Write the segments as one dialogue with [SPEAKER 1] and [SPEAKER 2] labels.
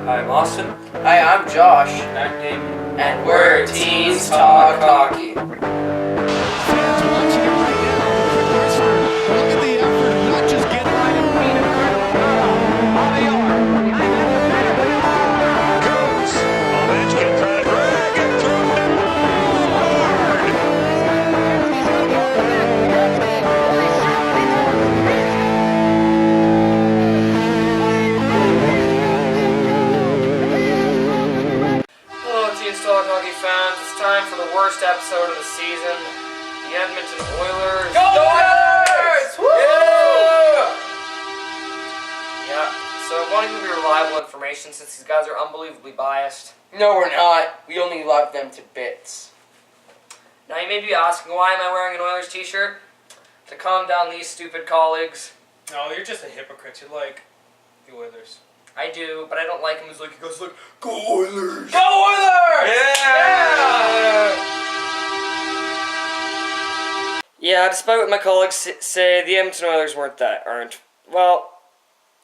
[SPEAKER 1] I'm Austin.
[SPEAKER 2] Hi, I'm Josh.
[SPEAKER 1] I'm Damon.
[SPEAKER 2] And we're Teens Talk Hockey.
[SPEAKER 3] Fans watching it right now. Quick whisper. Look at the effort of not just getting right at feet of on the arm. Goes. Ovechkin trying to drag it through.
[SPEAKER 1] Hello, TeensTalkHockey fans. It's time for the worst episode of the season. The Edmonton Oilers.
[SPEAKER 2] Go Oilers! Woo!
[SPEAKER 1] Yeah. So I want to give you reliable information since these guys are unbelievably biased.
[SPEAKER 2] No, we're not. We only love them to bits.
[SPEAKER 1] Now you may be asking, why am I wearing an Oilers t-shirt? To calm down these stupid colleagues.
[SPEAKER 4] No, you're just a hypocrite. You like the Oilers.
[SPEAKER 1] I do, but I don't like him. He goes like, go Oilers!
[SPEAKER 2] Go Oilers!
[SPEAKER 1] Yeah, despite what my colleagues say, the Edmonton Oilers well,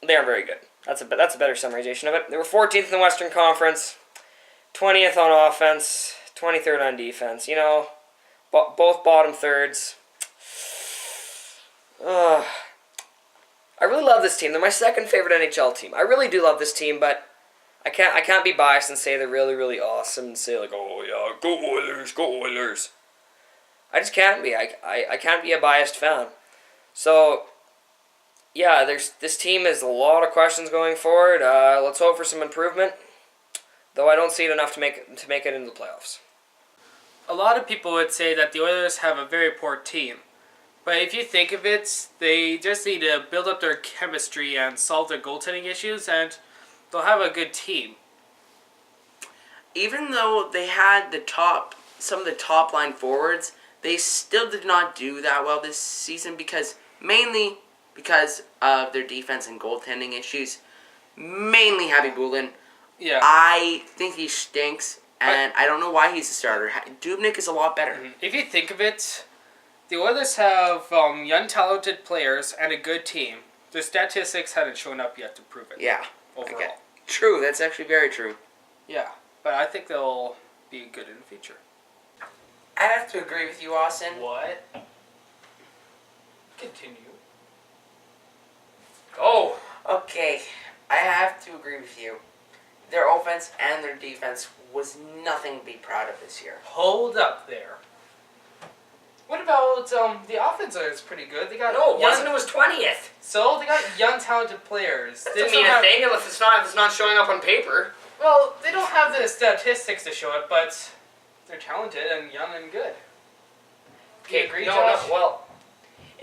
[SPEAKER 1] they aren't very good. That's a better summarization of it. They were 14th in the Western Conference, 20th on offense, 23rd on defense. You know, both bottom thirds. I really love this team. They're my second favorite NHL team. I really do love this team, but I can't be biased and say they're really, really awesome and say like, oh yeah, go Oilers, go Oilers. I just can't be. I can't be a biased fan. So, yeah, this team has a lot of questions going forward. Let's hope for some improvement, though I don't see it enough to make it into the playoffs.
[SPEAKER 4] A lot of people would say that the Oilers have a very poor team. But if you think of it, they just need to build up their chemistry and solve their goaltending issues, and they'll have a good team.
[SPEAKER 2] Even though they had some of the top line forwards, they still did not do that well this season mainly because of their defense and goaltending issues. Mainly Happy Bulin.
[SPEAKER 4] Yeah.
[SPEAKER 2] I think he stinks, and I don't know why he's a starter. Dubnyk is a lot better.
[SPEAKER 4] If you think of it, the Oilers have young, talented players and a good team. The statistics haven't shown up yet to prove it.
[SPEAKER 2] Yeah.
[SPEAKER 4] Overall.
[SPEAKER 2] Okay. True. That's actually very true.
[SPEAKER 4] Yeah, but I think they'll be good in the future.
[SPEAKER 2] I have to agree with you, Austin.
[SPEAKER 4] What? Continue.
[SPEAKER 1] Go!
[SPEAKER 2] Okay, I have to agree with you. Their offense and their defense was nothing to be proud of this year.
[SPEAKER 4] Hold up there. What about the offense? Is pretty good. They got
[SPEAKER 1] No, it was 20th.
[SPEAKER 4] So they got young, talented players.
[SPEAKER 1] That
[SPEAKER 4] They
[SPEAKER 1] doesn't
[SPEAKER 4] don't
[SPEAKER 1] mean a
[SPEAKER 4] have-
[SPEAKER 1] thing if it's not showing up on paper.
[SPEAKER 4] Well, they don't have the statistics to show it, but they're talented and young and good. Do you agree, Josh?
[SPEAKER 1] Well,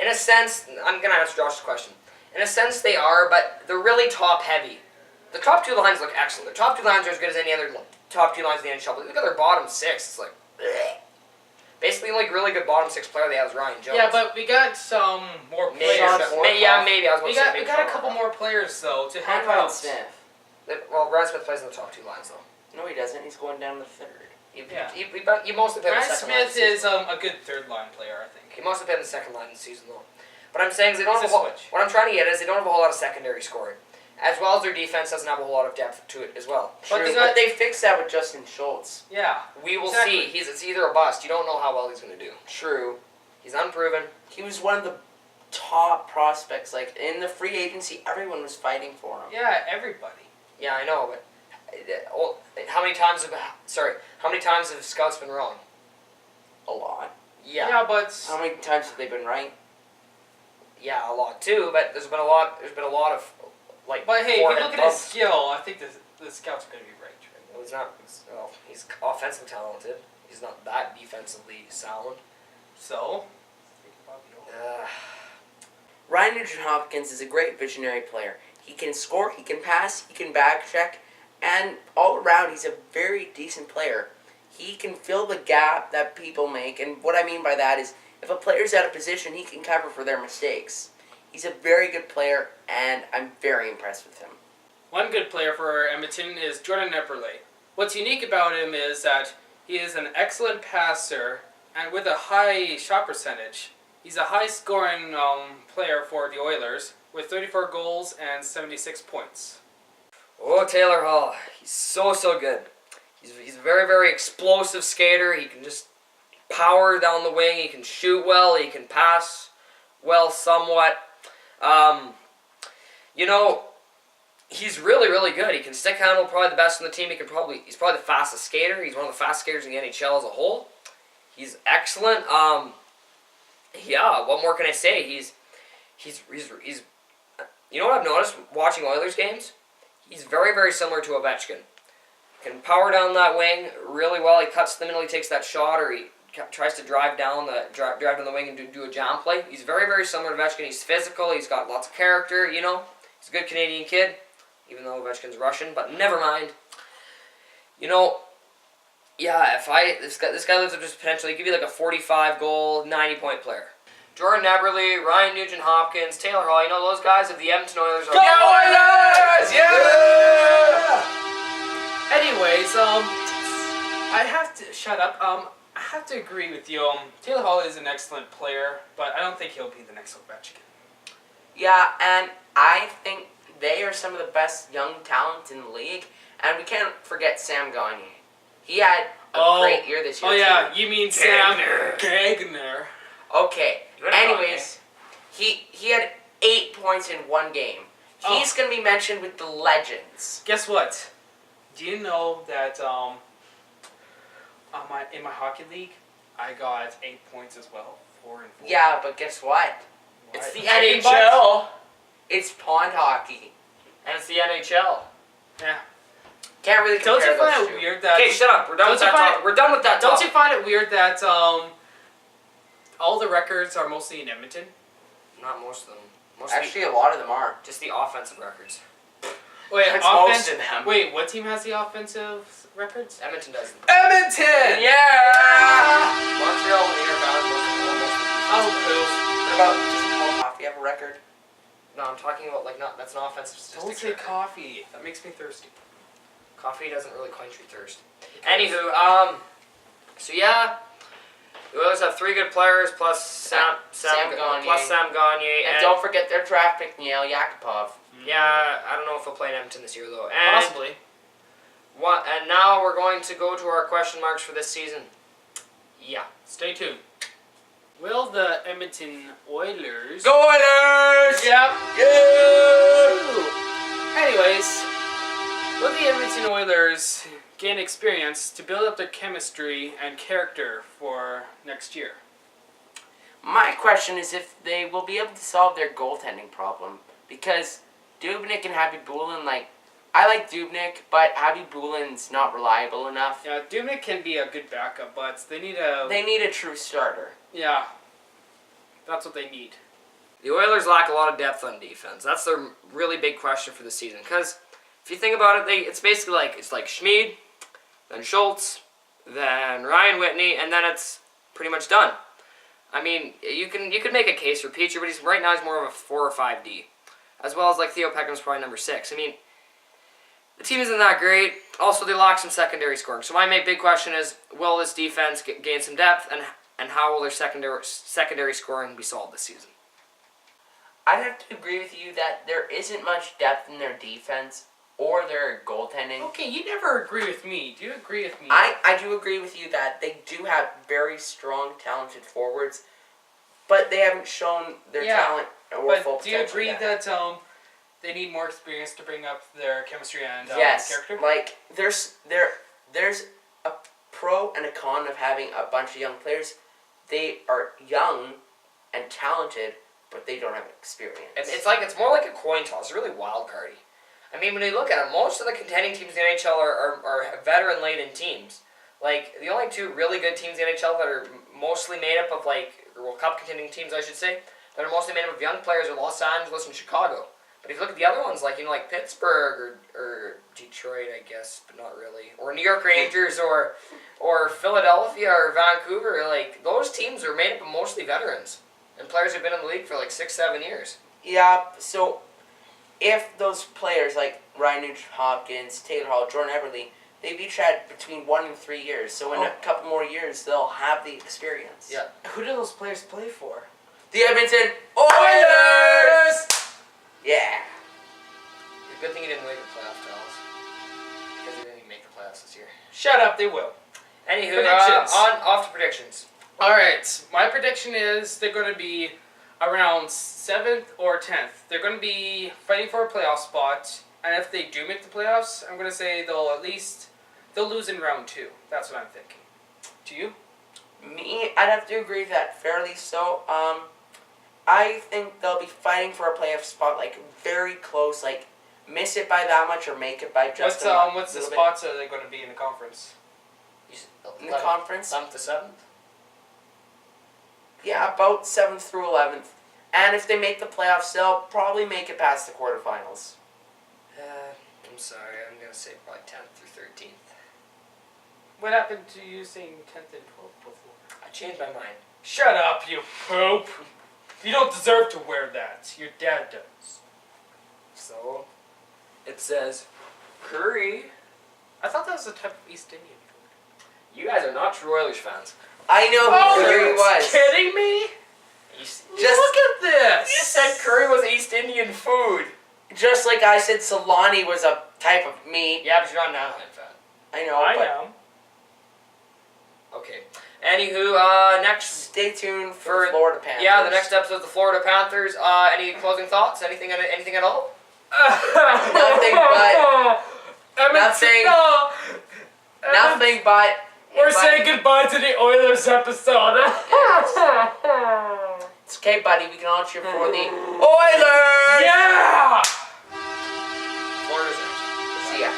[SPEAKER 1] in a sense, I'm gonna answer Josh's question. In a sense, they are, but they're really top heavy. The top two lines look excellent. The top two lines are as good as any other top two lines in the NHL. But look at their bottom six. It's like, bleh. Basically, the only really good bottom six player they have is Ryan Jones.
[SPEAKER 4] Yeah, but we got some more players.
[SPEAKER 1] Maybe I was going to say.
[SPEAKER 4] We got a couple more players though to help
[SPEAKER 2] And Ryan
[SPEAKER 4] out.
[SPEAKER 2] Smith.
[SPEAKER 1] Well, Ryan Smith plays in the top two lines though.
[SPEAKER 2] No, he doesn't. He's going down the third.
[SPEAKER 1] You mostly play in the
[SPEAKER 4] Ryan
[SPEAKER 1] second line.
[SPEAKER 4] Smith is a good third line player, I think.
[SPEAKER 1] He mostly played in the second line this season though. But I'm saying is they don't
[SPEAKER 4] He's
[SPEAKER 1] have
[SPEAKER 4] a switch.
[SPEAKER 1] what I'm trying to get is they don't have a whole lot of secondary scoring, as well as their defense doesn't have a whole lot of depth to it as well.
[SPEAKER 4] But
[SPEAKER 2] True,
[SPEAKER 4] they got-
[SPEAKER 2] but they fixed that with Justin Schultz.
[SPEAKER 4] Yeah.
[SPEAKER 1] We will
[SPEAKER 4] Exactly.
[SPEAKER 1] see. It's either a bust. You don't know how well he's going to do.
[SPEAKER 2] True.
[SPEAKER 1] He's unproven.
[SPEAKER 2] He was one of the top prospects. Like, in the free agency, everyone was fighting for him.
[SPEAKER 4] Yeah, everybody.
[SPEAKER 1] Yeah, I know, but how many times have scouts been wrong?
[SPEAKER 2] A lot.
[SPEAKER 1] Yeah,
[SPEAKER 4] but
[SPEAKER 2] How many times have they been right?
[SPEAKER 1] yeah, a lot too. But there's been a lot of like.
[SPEAKER 4] hey, if you
[SPEAKER 1] forehead
[SPEAKER 4] look at his
[SPEAKER 1] bumps.
[SPEAKER 4] skill, I think the scouts are going to be right.
[SPEAKER 1] Well, he's offensively talented. He's not that defensively sound.
[SPEAKER 4] So,
[SPEAKER 2] Ryan Nugent-Hopkins is a great visionary player. He can score, he can pass, he can back check, and all around he's a very decent player. He can fill the gap that people make, and what I mean by that is if a player's out of position, he can cover for their mistakes. He's a very good player, and I'm very impressed with him.
[SPEAKER 4] one good player for Edmonton is Jordan Epperle. What's unique about him is that he is an excellent passer and with a high shot percentage. He's a high-scoring player for the Oilers with 34 goals and 76 points.
[SPEAKER 1] Oh, Taylor Hall. He's so good. He's a very, very explosive skater. He can just power down the wing. He can shoot well. He can pass well somewhat. He's really, really good. He can stick handle, probably the best in the team. He's probably the fastest skater. He's one of the fastest skaters in the NHL as a whole. He's excellent. What more can I say? He's you know what I've noticed watching Oilers games? He's very, very similar to Ovechkin. Can power down that wing really well. He cuts the middle, he takes that shot, or he tries to drive down the wing and do a jam play. He's very, very similar to Ovechkin. He's physical. He's got lots of character. He's a good Canadian kid, even though Ovechkin's Russian. But never mind. This guy lives up to his potential. He could be like a 45-goal, 90-point player. Jordan Eberle, Ryan Nugent-Hopkins, Taylor Hall. Those guys of the Edmonton Oilers.
[SPEAKER 4] Go Oilers! Yeah! Anyways, I have to shut up. I have to agree with you. Taylor Hall is an excellent player, but I don't think he'll be the next Ovechkin.
[SPEAKER 2] Yeah, and I think they are some of the best young talents in the league, and we can't forget Sam Gagner. He had a great year this year.
[SPEAKER 4] Oh yeah, you mean Sam Gagner?
[SPEAKER 2] Okay. Anyways, he had 8 points in one game. He's going to be mentioned with the legends.
[SPEAKER 4] Guess what? Do you know that in my hockey league, I got 8 points as well, 4 and 4.
[SPEAKER 2] Yeah, but guess what? It's the
[SPEAKER 1] Chicken
[SPEAKER 2] NHL. It's pond hockey.
[SPEAKER 1] And it's the NHL.
[SPEAKER 4] Yeah.
[SPEAKER 2] Can't really compare
[SPEAKER 4] Don't you find
[SPEAKER 2] those
[SPEAKER 4] it
[SPEAKER 2] two.
[SPEAKER 4] weird that...
[SPEAKER 1] Okay, shut up. We're done with that talk. We're done with that talk.
[SPEAKER 4] Don't you find it weird that all the records are mostly in Edmonton?
[SPEAKER 1] Not most of them.
[SPEAKER 2] Actually, a lot of them are.
[SPEAKER 1] Just the offensive records.
[SPEAKER 4] Wait,
[SPEAKER 2] That's most of them.
[SPEAKER 4] Wait, what team has the offensive records?
[SPEAKER 1] Edmonton does.
[SPEAKER 4] Edmonton!
[SPEAKER 2] Yeah!
[SPEAKER 1] Montreal and New York Islanders.
[SPEAKER 4] Oh, cool.
[SPEAKER 2] What about just more coffee? Have a record?
[SPEAKER 1] No, I'm talking about that's an offensive
[SPEAKER 4] Don't
[SPEAKER 1] statistic.
[SPEAKER 4] say coffee. That makes me thirsty.
[SPEAKER 1] Coffee doesn't really quench your thirst. Anywho, the Oilers have 3 good players plus Sam Gagner.
[SPEAKER 2] And don't forget their draft pick, Neil Yakupov.
[SPEAKER 1] Yeah, I don't know if he'll play in Edmonton this year though. And
[SPEAKER 4] Possibly.
[SPEAKER 1] And now we're going to go to our question marks for this season. Yeah.
[SPEAKER 4] Stay tuned. Will the Edmonton Oilers...
[SPEAKER 2] Go Oilers!
[SPEAKER 4] Yep.
[SPEAKER 2] Yeah!
[SPEAKER 4] Anyways, will the Edmonton Oilers gain experience to build up their chemistry and character for next year?
[SPEAKER 2] My question is if they will be able to solve their goaltending problem. Because Dubnyk and Happy Bulin, I like Dubnyk, but Happy Bulin's not reliable enough.
[SPEAKER 4] Yeah, Dubnyk can be a good backup, but they need a...
[SPEAKER 2] They need a true starter.
[SPEAKER 4] Yeah. That's what they need.
[SPEAKER 1] The Oilers lack a lot of depth on defense. That's their really big question for the season. Because if you think about it, it's basically it's like Schmid, then Schultz, then Ryan Whitney, and then it's pretty much done. I mean, you could make a case for Petrie, but right now he's more of a 4 or 5D. As well as Theo Peckham's probably number 6. I mean, the team isn't that great. Also, they lack some secondary scoring. So my big question is, will this defense gain some depth, and how will their secondary scoring be solved this season?
[SPEAKER 2] I'd have to agree with you that there isn't much depth in their defense or their goaltending.
[SPEAKER 4] Okay, you never agree with me. Do you agree with me?
[SPEAKER 2] I do agree with you that they do have very strong, talented forwards, but they haven't shown their talent or full potential.
[SPEAKER 4] But do you agree
[SPEAKER 2] yet.
[SPEAKER 4] that they need more experience to bring up their chemistry and
[SPEAKER 2] yes,
[SPEAKER 4] character?
[SPEAKER 2] There's a pro and a con of having a bunch of young players. They are young and talented, but they don't have experience.
[SPEAKER 1] It's more like a coin toss. It's really wild cardy. I mean, when you look at it, most of the contending teams in the NHL are veteran-laden teams. The only 2 really good teams in the NHL that are mostly made up of, World Cup contending teams, I should say, that are mostly made up of young players are Los Angeles and Chicago. But if you look at the other ones, like Pittsburgh or Detroit, I guess, but not really, or New York Rangers or Philadelphia or Vancouver, those teams are made up of mostly veterans and players who've been in the league for 6-7 years.
[SPEAKER 2] Yeah, so if those players like Ryan Nugent-Hopkins, Taylor Hall, Jordan Eberle, they've each had between 1 and 3 years. So in a couple more years, they'll have the experience.
[SPEAKER 1] Yeah.
[SPEAKER 4] Who do those players play for?
[SPEAKER 2] The Edmonton Oilers! Yeah.
[SPEAKER 1] Good thing you didn't wait for playoff towels. West this year.
[SPEAKER 4] Shut up, they will.
[SPEAKER 1] Anywho,
[SPEAKER 4] Predictions.
[SPEAKER 1] off to predictions.
[SPEAKER 4] All right, my prediction is they're going to be around 7th or 10th. They're going to be fighting for a playoff spot, and if they do make the playoffs, I'm going to say they'll lose in round 2. That's what I'm thinking. Do you?
[SPEAKER 2] Me, I'd have to agree with that fairly so. I think they'll be fighting for a playoff spot, like very close, like miss it by that much or make it by just
[SPEAKER 4] What's the
[SPEAKER 2] little bit.
[SPEAKER 4] spots are they going to be in the conference?
[SPEAKER 2] In the conference?
[SPEAKER 1] 7th to 7th?
[SPEAKER 2] Yeah, about 7th through 11th. And if they make the playoffs, they'll probably make it past the quarterfinals.
[SPEAKER 1] I'm sorry, I'm going to say probably 10th through 13th.
[SPEAKER 4] What happened to you saying 10th and 12th before?
[SPEAKER 1] I changed my mind.
[SPEAKER 4] Shut up, you poop! You don't deserve to wear that. Your dad does.
[SPEAKER 1] So, it says curry.
[SPEAKER 4] I thought that was a type of East Indian food.
[SPEAKER 1] You guys are not true Oilers fans.
[SPEAKER 2] I know who Curry
[SPEAKER 4] you're
[SPEAKER 2] was.
[SPEAKER 4] kidding me?
[SPEAKER 2] Just
[SPEAKER 4] Look at this!
[SPEAKER 1] You said curry was East Indian food.
[SPEAKER 2] Just like I said salami was a type of meat.
[SPEAKER 1] Yeah, but you're not an Anaheim fan.
[SPEAKER 2] I know,
[SPEAKER 4] I
[SPEAKER 2] but
[SPEAKER 4] am.
[SPEAKER 1] Okay. Anywho, next.
[SPEAKER 2] stay tuned for Florida Panthers.
[SPEAKER 1] Yeah, the next episode of the Florida Panthers. Any closing thoughts? Anything at all?
[SPEAKER 2] Nothing but nothing. Nothing but
[SPEAKER 4] We're saying goodbye to the Oilers episode.
[SPEAKER 2] It's okay, buddy. We can all cheer for the Oilers.
[SPEAKER 4] Yeah!
[SPEAKER 1] Florida's next.
[SPEAKER 2] See ya.